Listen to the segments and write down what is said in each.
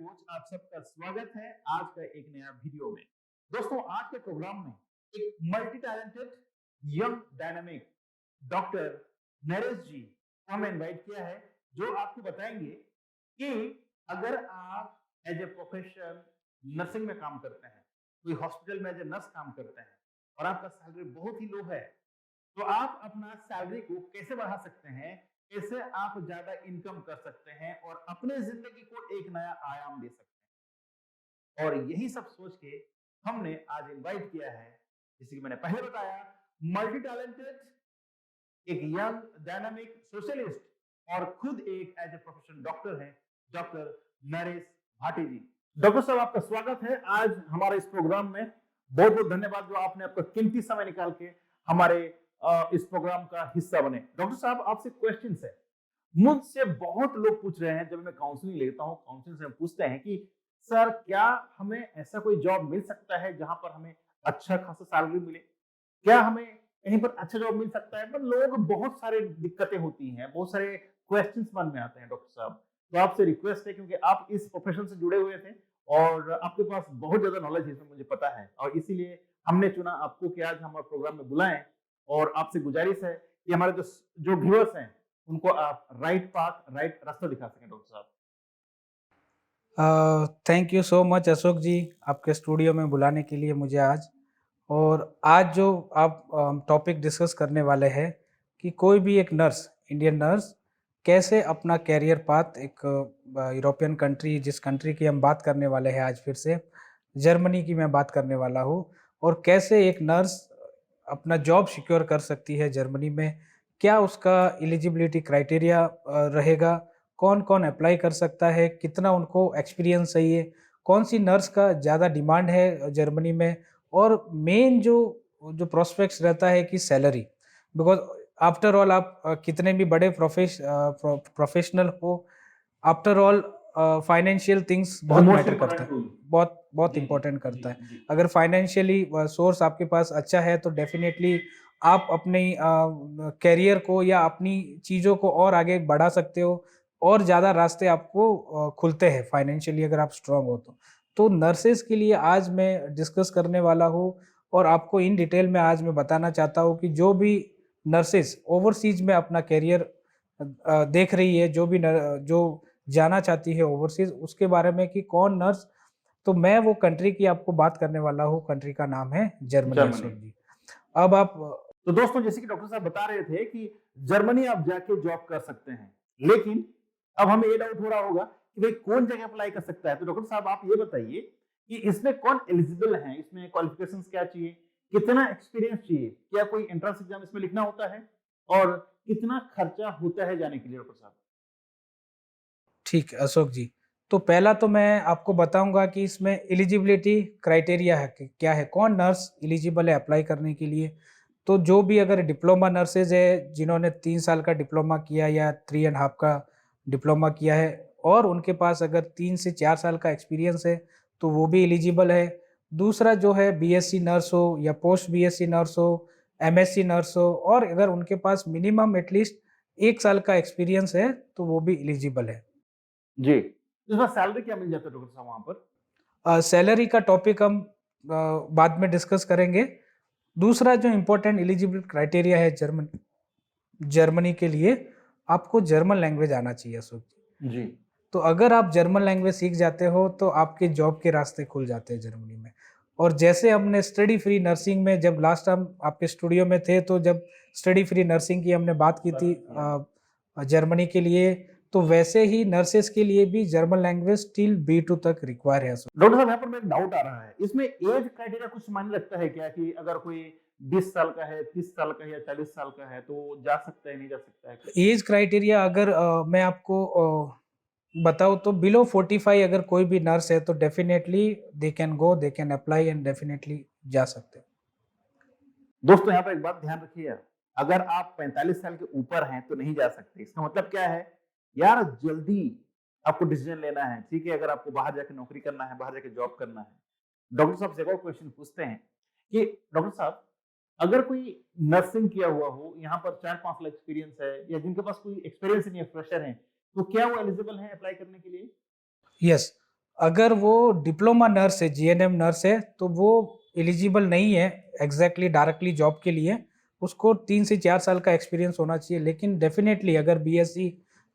Coach आप सबका स्वागत है आज का एक नया वीडियो में। दोस्तों आज के प्रोग्राम में एक multi talented young dynamic doctor Naresh ji को हमने इनवाइट किया है, जो आपको बताएंगे कि अगर आप एज ए प्रोफेशन नर्सिंग में काम करते हैं, कोई हॉस्पिटल में एज ए नर्स काम करते हैं और आपका सैलरी बहुत ही लो है, तो आप अपना सैलरी को कैसे बढ़ा सकते हैं, कैसे आप ज्यादा इनकम कर सकते हैं और अपने जिंदगी को एक नया आयाम दे सकते हैं। और यही सब सोच के हमने आज इनवाइट किया है, जैसे कि मैंने पहले बताया, मल्टी टैलेंटेड एक यंग डायनामिक सोशलिस्ट और खुद एक एज ए प्रोफेशनल डॉक्टर है, डॉक्टर नरेश भाटी जी। डॉक्टर साहब आपका स्वागत है आज हमारे इस प्रोग्राम में। बहुत बहुत धन्यवाद जो आपने आपका कीमती समय निकाल के हमारे इस प्रोग्राम का हिस्सा बने। डॉक्टर साहब आपसे क्वेश्चन है, मुझसे बहुत लोग पूछ रहे हैं, जब मैं काउंसलिंग लेता हूँ काउंसलिंग से पूछते हैं कि सर क्या हमें ऐसा कोई जॉब मिल सकता है जहां पर हमें अच्छा खासा सैलरी मिले, क्या हमें कहीं पर अच्छा जॉब मिल सकता है। पर लोग बहुत सारे दिक्कतें होती हैं, बहुत सारे क्वेश्चंस मन में आते हैं डॉक्टर साहब। तो आपसे रिक्वेस्ट है, क्योंकि आप इस प्रोफेशन से जुड़े हुए थे और आपके पास बहुत ज्यादा नॉलेज है इसमें, मुझे पता है, और इसीलिए हमने चुना आपको कि आज हमारे प्रोग्राम में बुलाएं। और आपसे गुजारिश है कि हमारे जो जो व्यूअर्स हैं उनको आप राइट पाथ, राइट रास्ता दिखा सकें डॉक्टर साहब। Thank you so much Ashok ji, आपके स्टूडियो में बुलाने के लिए मुझे आज। और आज जो आप टॉपिक डिस्कस करने वाले हैं कि कोई भी एक नर्स, इंडियन नर्स कैसे अपना कैरियर पाथ एक यूरोपियन कंट्री, जिस कंट्री की हम बात करने वाले हैं आज फिर से, जर्मनी की मैं बात करने वाला हूँ, और कैसे एक नर्स अपना जॉब सिक्योर कर सकती है जर्मनी में, क्या उसका एलिजिबिलिटी क्राइटेरिया रहेगा, कौन कौन अप्लाई कर सकता है, कितना उनको एक्सपीरियंस चाहिए, कौन सी नर्स का ज़्यादा डिमांड है जर्मनी में, और मेन जो जो प्रोस्पेक्ट्स रहता है कि सैलरी, बिकॉज आफ्टर ऑल आप कितने भी बड़े प्रोफेशनल हो, आफ्टर ऑल फाइनेंशियल थिंग्स बहुत मोस्ट मैटर करता इंपॉर्टेंट है, टूल। बहुत बहुत जी जी इंपॉर्टेंट जी करता है। जी। अगर फाइनेंशियली सोर्स आपके पास अच्छा है तो डेफिनेटली आप अपनी कैरियर को या अपनी चीज़ों को और आगे बढ़ा सकते हो, और ज़्यादा रास्ते आपको खुलते हैं फाइनेंशियली अगर आप स्ट्रांग हो तो नर्सेज के लिए आज मैं डिस्कस करने वाला हूँ, और आपको इन डिटेल में आज मैं बताना चाहता हूँ कि जो भी नर्सेज ओवरसीज में अपना कैरियर देख रही है, जो जाना चाहती है ओवरसीज, उसके बारे में कि कौन नर्स, तो मैं वो कंट्री की आपको बात करने वाला हूँ। कंट्री का नाम है जर्मनी जर्मनी। अशोक जी। अब आप तो दोस्तों जैसे कि डॉक्टर साहब बता रहे थे कि जर्मनी आप जाके जॉब कर सकते हैं, लेकिन अब हमें ये डाउट हो रहा होगा कि भाई कौन जगह अप्लाई कर सकता है। तो डॉक्टर साहब आप ये बताइए कि इसमें कौन एलिजिबल है, इसमें क्वालिफिकेशंस क्या चाहिए, कितना एक्सपीरियंस चाहिए, क्या कोई एंट्रेंस एग्जाम इसमें लिखना होता है, और कितना खर्चा होता है जाने के लिए डॉक्टर साहब। ठीक है अशोक जी, तो पहला तो मैं आपको बताऊंगा कि इसमें एलिजिबिलिटी क्राइटेरिया है कि क्या है, कौन नर्स एलिजिबल है अप्लाई करने के लिए। तो जो भी अगर डिप्लोमा नर्सेज है, जिन्होंने 3 साल का डिप्लोमा किया या 3.5 का डिप्लोमा किया है, और उनके पास अगर 3 से 4 साल का एक्सपीरियंस है, तो वो भी एलिजिबल है। दूसरा जो है बीएससी नर्स हो या पोस्ट बीएससी नर्स हो, एमएससी नर्स हो, और अगर उनके पास मिनिमम एटलीस्ट 1 साल का एक्सपीरियंस है, तो वो भी एलिजिबल है। जी, इसमें सैलरी क्या मिल जाता है डॉक्टर साहब वहां पर। सैलरी का टॉपिक हम बाद में डिस्कस करेंगे। दूसरा जो इम्पोर्टेंट एलिजिबल क्राइटेरिया है जर्मनी के लिए, आपको जर्मन लैंग्वेज आना चाहिए अशोक जी। जी। तो अगर आप जर्मन लैंग्वेज सीख जाते हो तो आपके जॉब के रास्ते खुल जाते हैं जर्मनी में। और जैसे हमने स्टडी फ्री नर्सिंग में जब लास्ट टाइम आपके स्टूडियो में थे, तो जब स्टडी फ्री नर्सिंग की हमने बात की थी जर्मनी के लिए, तो वैसे ही नर्सेस के लिए भी जर्मन लैंग्वेज स्टिल B2 तक रिक्वायर है। डॉक्टर साहब यहाँ पर मेरे डाउट आ रहा है, इसमें एज क्राइटेरिया कुछ मायने रखता है क्या, कि अगर कोई 20 साल का है, 30 साल का है या 40 साल का है तो जा सकता है, नहीं जा सकता है। एज क्राइटेरिया अगर मैं आपको बताऊँ तो बिलो 45 अगर कोई भी नर्स है तो definitely they can go, they can apply and definitely जा सकते हैं। दोस्तों यहाँ पर एक बात ध्यान रखिए, अगर आप 45 साल के ऊपर हैं तो नहीं जा सकते। इसका मतलब क्या है यार, जल्दी आपको डिसीजन लेना है, ठीक है। अगर आपको बाहर जाके नौकरी करना है, बाहर जाके जॉब करना है, डॉक्टर साहब से एक और क्वेश्चन पूछते हैं कि डॉक्टर साहब अगर कोई नर्सिंग किया हुआ हो, यहाँ पर 4-5 साल एक्सपीरियंस है, या जिनके पास कोई एक्सपीरियंस नहीं है, फ्रेशर हैं, तो क्या वो एलिजिबल है अप्लाई करने के लिए। यस, अगर वो डिप्लोमा नर्स है, जीएनएम नर्स है, तो वो एलिजिबल नहीं है एग्जैक्टली डायरेक्टली जॉब के लिए। उसको 3 से 4 साल का एक्सपीरियंस होना चाहिए। लेकिन डेफिनेटली अगर बीएससी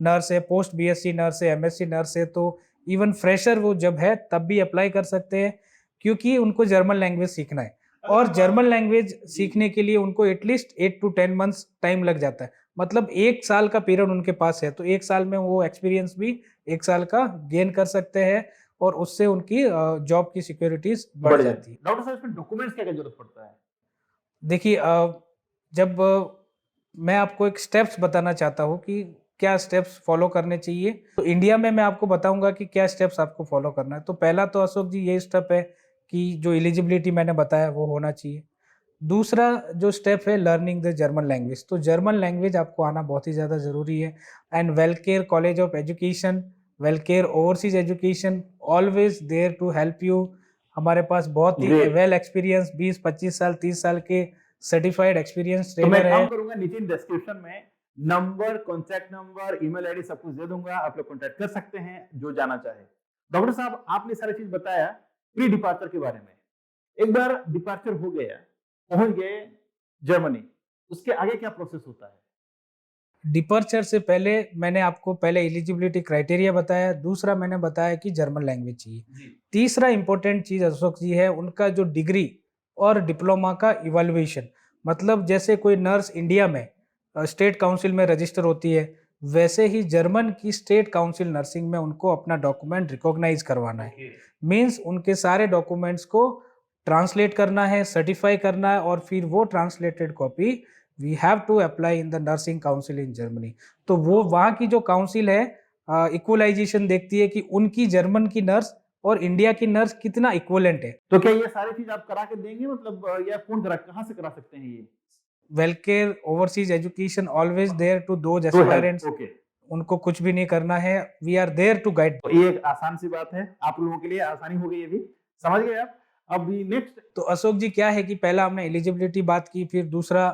नर्स है, पोस्ट बीएससी नर्स है, एमएससी नर्स है, तो इवन फ्रेशर वो जब है तब भी अप्लाई कर सकते हैं, क्योंकि उनको जर्मन लैंग्वेज सीखना है। और जर्मन लैंग्वेज सीखने के लिए उनको एटलीस्ट 8 to 10 months टाइम लग जाता है। मतलब 1 साल का पीरियड उनके पास है, तो 1 साल में वो एक्सपीरियंस भी 1 साल का गेन कर सकते हैं, और उससे उनकी जॉब की सिक्योरिटीज बढ़ जाती है। डॉक्टर साहब इसमें डॉक्यूमेंट्स क्या क्या जरूरत पड़ता है? देखिए, जब मैं आपको एक स्टेप्स बताना चाहता हूँ कि क्या स्टेप्स फॉलो करने चाहिए, तो इंडिया में मैं आपको बताऊंगा कि क्या स्टेप्स आपको फॉलो करना है। तो पहला तो अशोक जी ये स्टेप है कि जो एलिजिबिलिटी मैंने बताया वो होना चाहिए। दूसरा जो स्टेप है, लर्निंग द जर्मन लैंग्वेज। तो जर्मन लैंग्वेज आपको आना बहुत ही ज़्यादा ज़रूरी है। And Welcare college of education, Welcare overseas education always there to help you. हमारे पास बहुत ही Great. वेल एक्सपीरियंस 20-25 साल 30 साल के सर्टिफाइड एक्सपीरियंस तो मैं ट्रेनर काम है। करूंगा, नीचे डिस्क्रिप्शन में number, contact number, email ID सब कुछ दे दूंगा, आप लोग कॉन्टैक्ट कर सकते हैं जो जाना चाहे। डॉक्टर साहब आपने सारी चीज बताया प्री डिपार्चर के बारे में। एक बार डिपार्चर हो गया, पहुंच गए जर्मनी, उसके आगे क्या प्रोसेस होता है? डिपर्चर से पहले मैंने आपको पहले एलिजिबिलिटी क्राइटेरिया बताया, दूसरा मैंने बताया कि जर्मन लैंग्वेज चाहिए। जी। तीसरा इंपॉर्टेंट चीज अशोक जी है उनका जो डिग्री और डिप्लोमा का इवैल्यूएशन। मतलब जैसे कोई नर्स इंडिया में स्टेट काउंसिल में रजिस्टर होती है, वैसे ही जर्मन की स्टेट काउंसिल नर्सिंग में उनको अपना डॉक्यूमेंट रिकॉग्नाइज करवाना है। Okay. मीन्स उनके सारे डॉक्यूमेंट्स को ट्रांसलेट करना है, सर्टिफाई करना है, और फिर वो translated copy we have to apply in the nursing council in Germany. तो वो वहाँ की जो काउंसिल है इक्वलाइजेशन देखती है कि उनकी जर्मन की नर्स और इंडिया की नर्स कितना इक्वलेंट है। तो क्या ये सारी चीज आप करा के देंगे, मतलब या फोन करा, कहाँ से करा सकते हैं ये? Welcare overseas education always there to those to help. Aspirants. Okay. उनको कुछ भी नहीं करना है, we are there to guide. तो ये एक आसान सी बात है, आप लोगों के लिए आसानी हो गई, ये भी समझ गए आप। अब नेक्स्ट। तो अशोक जी क्या है कि पहला हमने एलिजिबिलिटी बात की, फिर दूसरा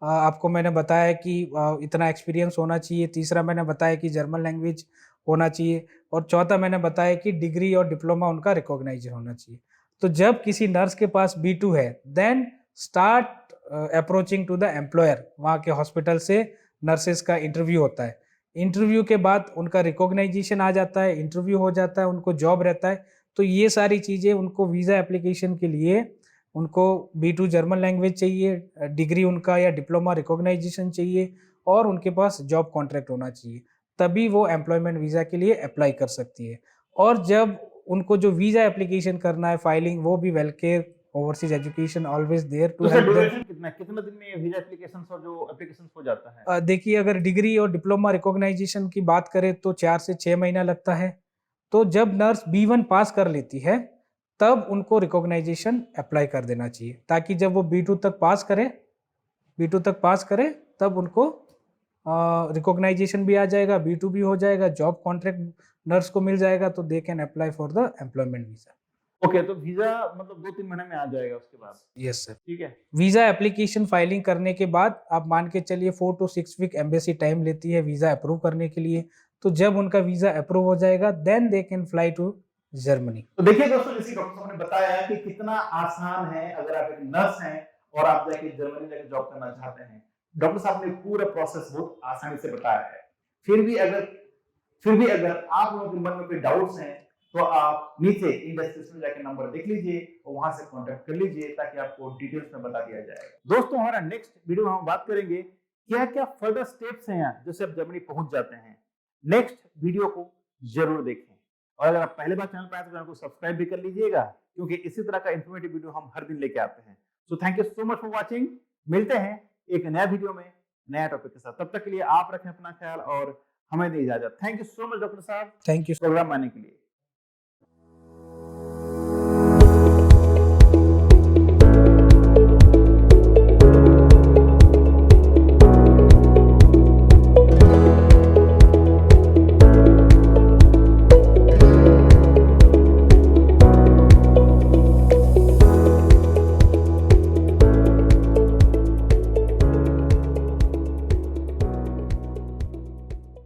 आपको मैंने बताया कि इतना एक्सपीरियंस होना चाहिए, तीसरा मैंने बताया कि जर्मन लैंग्वेज होना चाहिए, और चौथा मैंने बताया कि डिग्री और डिप्लोमा उनका रिकॉग्नाइज होना चाहिए। तो जब किसी नर्स के पास B2 है, then start approaching to the employer. वहाँ के हॉस्पिटल से नर्सेज का इंटरव्यू होता है। इंटरव्यू के बाद उनका रिकॉग्नाइजेशन आ जाता है, इंटरव्यू हो जाता है, उनको जॉब रहता है। तो ये सारी चीज़ें उनको वीज़ा एप्लीकेशन के लिए उनको B2 जर्मन लैंग्वेज चाहिए, डिग्री उनका या डिप्लोमा रिकॉग्नाइजेशन चाहिए, और उनके पास जॉब कॉन्ट्रैक्ट होना चाहिए। तभी वो एम्प्लॉयमेंट वीज़ा के लिए अप्लाई कर सकती है। और जब उनको जो वीज़ा एप्लीकेशन करना है, फाइलिंग, वो भी Welcare overseas education always there to तो सर हेल्प देम। ड्यूरेशन कितना है? कितने दिन में वीजा एप्लीकेशंस और जो एप्लीकेशंस हो जाता है? देखिए, अगर डिग्री और डिप्लोमा रिकॉग्नाइजेशन की बात करें तो 4 से 6 महीना लगता है। तो जब नर्स B1 पास कर लेती है, तब उनको रिकॉग्नाइजेशन अप्लाई कर देना चाहिए, ताकि जब वो B2 तक पास करे, तब उनको रिकॉग्नाइजेशन भी आ जाएगा, B2 भी हो जाएगा, जॉब कॉन्ट्रैक्ट नर्स को मिल जाएगा, तो they can apply for the employment visa. Okay, तो वीजा मतलब 2-3 महीने में आ जाएगा उसके बाद? Yes sir. ठीक है। वीजा एप्लीकेशन फाइलिंग करने के बाद आप मान के चलिए 4 to 6 वीक एम्बेसी टाइम लेती है वीजा अप्रूव करने के लिए। तो जब उनका वीजा अप्रूव हो जाएगा, then they can fly to Germany. तो देखिए दोस्तों, जैसे डॉक्टर साहब ने बताया कि कितना आसान है अगर आप एक नर्स हैं और आप जाके जर्मनी जाके जॉब करना चाहते हैं। डॉक्टर साहब ने पूरा प्रोसेस बहुत आसानी से बताया है। फिर भी अगर आप लोगों के मन में कोई डाउट्स हैं, तो आप नीचे इन डिस्क्रिप्शन में जाके नंबर देख लीजिए और वहां से कांटेक्ट कर लीजिए, ताकि आपको डिटेल्स में बता दिया जाएगा। दोस्तों, हमारा नेक्स्ट वीडियो में हम बात करेंगे क्या क्या फर्दर स्टेप्स हैं जैसे आप जर्मनी पहुंच जाते हैं। नेक्स्ट वीडियो को जरूर देखें, और अगर आप पहले बार चैनल पर आए तो चैनल को सब्सक्राइब भी कर लीजिएगा, क्योंकि इसी तरह का इंफॉर्मेटिव वीडियो हम हर दिन लेके आते हैं। So thank you so much for watching. मिलते हैं एक नया वीडियो में नया टॉपिक के साथ। तब तक के लिए आप रखें अपना ख्याल और हमें दें इजाजत। Thank you so much doctor साहब थैंक यू। प्रोग्राम आने के लिए।